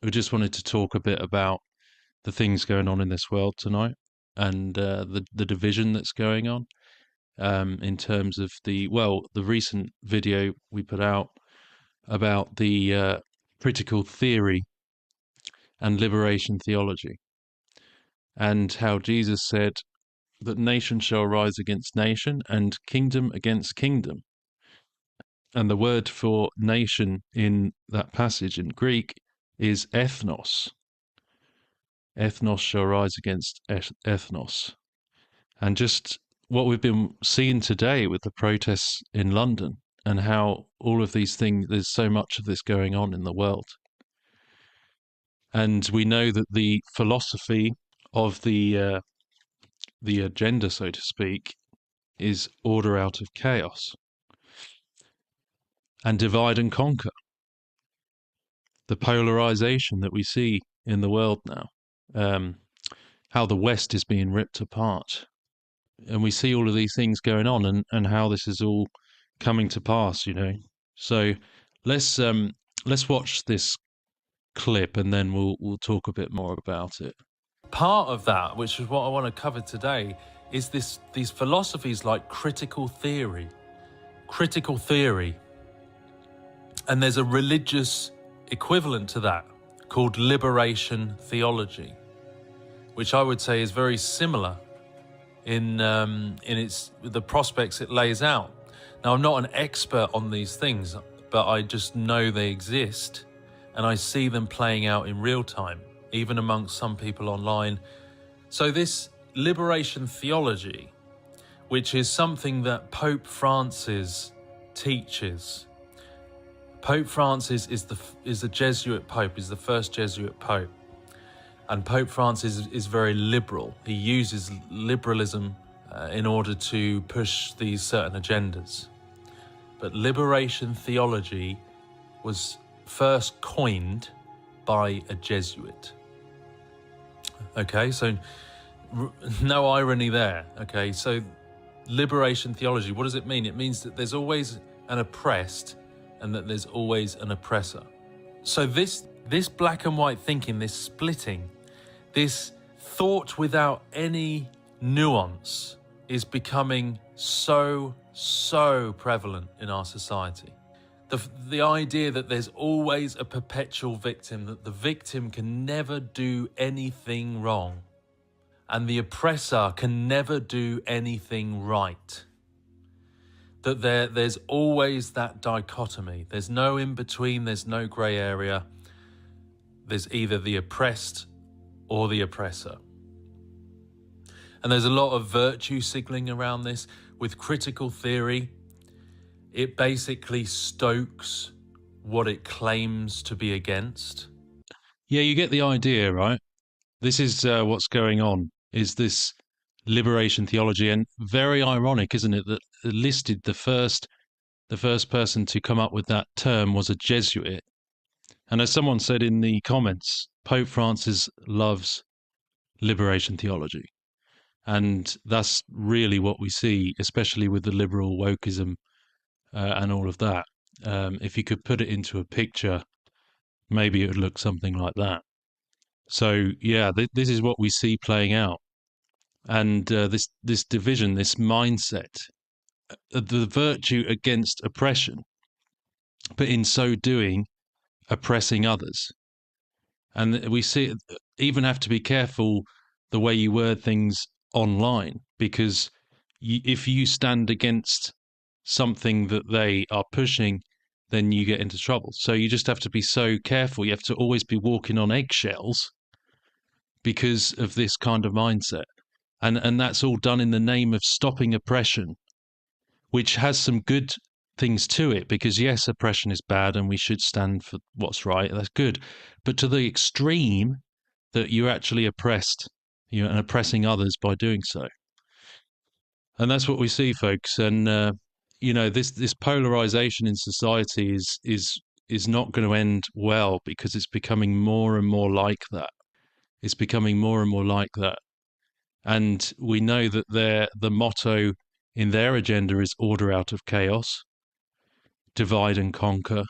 we just wanted to talk a bit about the things going on in this world tonight and the division that's going on in terms of the recent video we put out about the critical theory and liberation theology, and how Jesus said that nation shall rise against nation and kingdom against kingdom. And the word for nation in that passage in Greek is ethnos. Ethnos shall rise against ethnos. And just what we've been seeing today with the protests in London, and how all of these things, there's so much of this going on in the world. And we know that the philosophy of the agenda, so to speak, is order out of chaos and divide and conquer. The polarization that we see in the world now, how the West is being ripped apart. And we see all of these things going on, and how this is all coming to pass. So let's let's watch this clip, and then we'll talk a bit more about it. Part of that, which is what I want to cover today, is these philosophies like critical theory. And there's a religious equivalent to that called liberation theology, which I would say is very similar in the prospects it lays out. Now, I'm not an expert on these things, but I just know they exist, and I see them playing out in real time, even amongst some people online. So this liberation theology, which is something that Pope Francis teaches. Pope Francis is a Jesuit pope, is the first Jesuit pope. And Pope Francis is very liberal. He uses liberalism in order to push these certain agendas. But liberation theology was first coined by a Jesuit. Okay, so no irony there. Okay, so liberation theology, what does it mean? It means that there's always an oppressed and that there's always an oppressor. So this black and white thinking, this splitting, this thought without any nuance is becoming so prevalent in our society. The idea that there's always a perpetual victim, that the victim can never do anything wrong, and the oppressor can never do anything right. That there's always that dichotomy. There's no in between, there's no grey area. There's either the oppressed or the oppressor. And there's a lot of virtue signaling around this. With critical theory, it basically stokes what it claims to be against. Yeah, you get the idea, right? This is what's going on, is this liberation theology. And very ironic, isn't it, that listed the first person to come up with that term was a Jesuit. And as someone said in the comments, Pope Francis loves liberation theology. And that's really what we see, especially with the liberal wokeism and all of that. If you could put it into a picture, maybe it would look something like that. So yeah, this is what we see playing out, and this division, this mindset, the virtue against oppression, but in so doing, oppressing others. And we see even have to be careful the way you word things online, because if you stand against something that they are pushing, then you get into trouble. So you just have to be so careful. You have to always be walking on eggshells because of this kind of mindset. And that's all done in the name of stopping oppression, which has some good things to it, because yes, oppression is bad and we should stand for what's right. That's good. But to the extreme that you're actually oppressed, and oppressing others by doing so. And that's what we see, folks. And this polarization in society is not going to end well, because it's becoming more and more like that. It's becoming more and more like that. And we know that the motto in their agenda is order out of chaos, divide and conquer.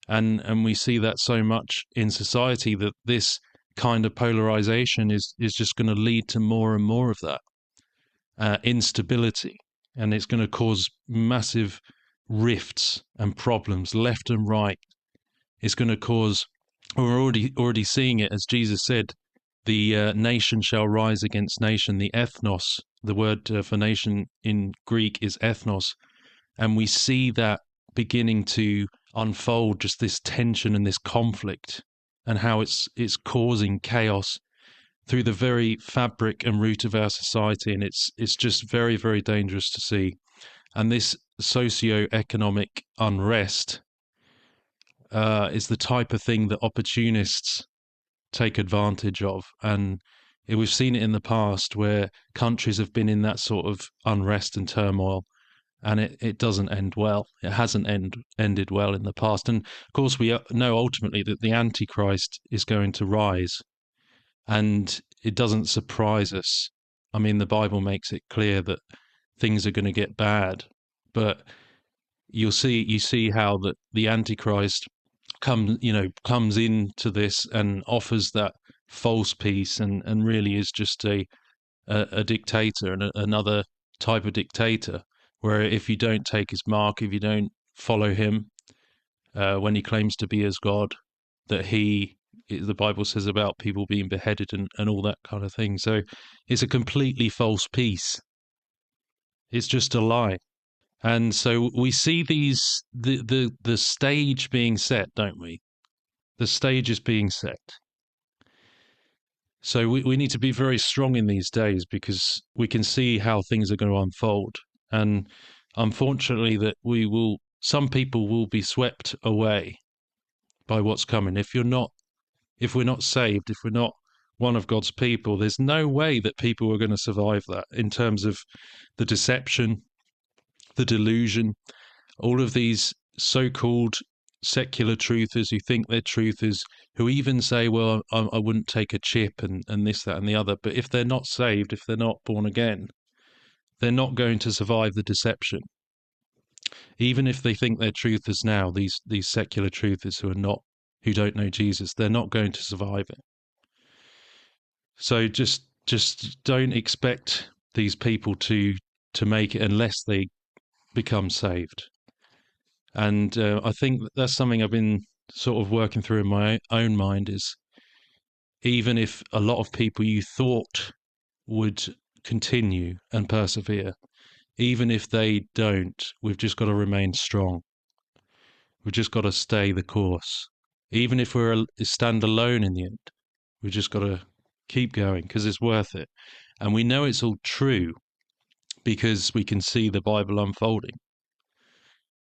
And we see that so much in society, that this kind of polarization is just going to lead to more and more of that instability, and it's going to cause massive rifts and problems left and right. It's going to cause, we're already seeing it, as Jesus said, the nation shall rise against nation. The ethnos, the word for nation in Greek is ethnos, and we see that beginning to unfold, just this tension and this conflict, and how it's causing chaos through the very fabric and root of our society. And it's just very, very dangerous to see. And this socio-economic unrest is the type of thing that opportunists take advantage of. And we've seen it in the past where countries have been in that sort of unrest and turmoil, and it doesn't end well. It hasn't ended well in the past. And of course, we know ultimately that the Antichrist is going to rise, and it doesn't surprise us. I mean, the Bible makes it clear that things are going to get bad, but you see how that the Antichrist comes into this and offers that false peace, and really is just a dictator, and another type of dictator, where if you don't take his mark, if you don't follow him when he claims to be as God, that the Bible says about people being beheaded and all that kind of thing. So it's a completely false peace. It's just a lie. And so we see the stage being set, don't we? The stage is being set. So we need to be very strong in these days, because we can see how things are going to unfold. And unfortunately, that some people will be swept away by what's coming. If we're not saved, if we're not one of God's people, there's no way that people are going to survive that, in terms of the deception, the delusion, all of these so-called secular truthers who think they're truthers, who even say, well, I wouldn't take a chip and this, that, and the other. But if they're not saved, if they're not born again, they're not going to survive the deception. Even if they think they're truthers now, these secular truthers who don't know Jesus, they're not going to survive it. So just don't expect these people to make it unless they become saved. And I think that's something I've been sort of working through in my own mind, is even if a lot of people you thought would continue and persevere, even if they don't, we've just got to remain strong. We've just got to stay the course. Even if we're stand alone in the end, we've just got to keep going, because it's worth it. And we know it's all true because we can see the Bible unfolding.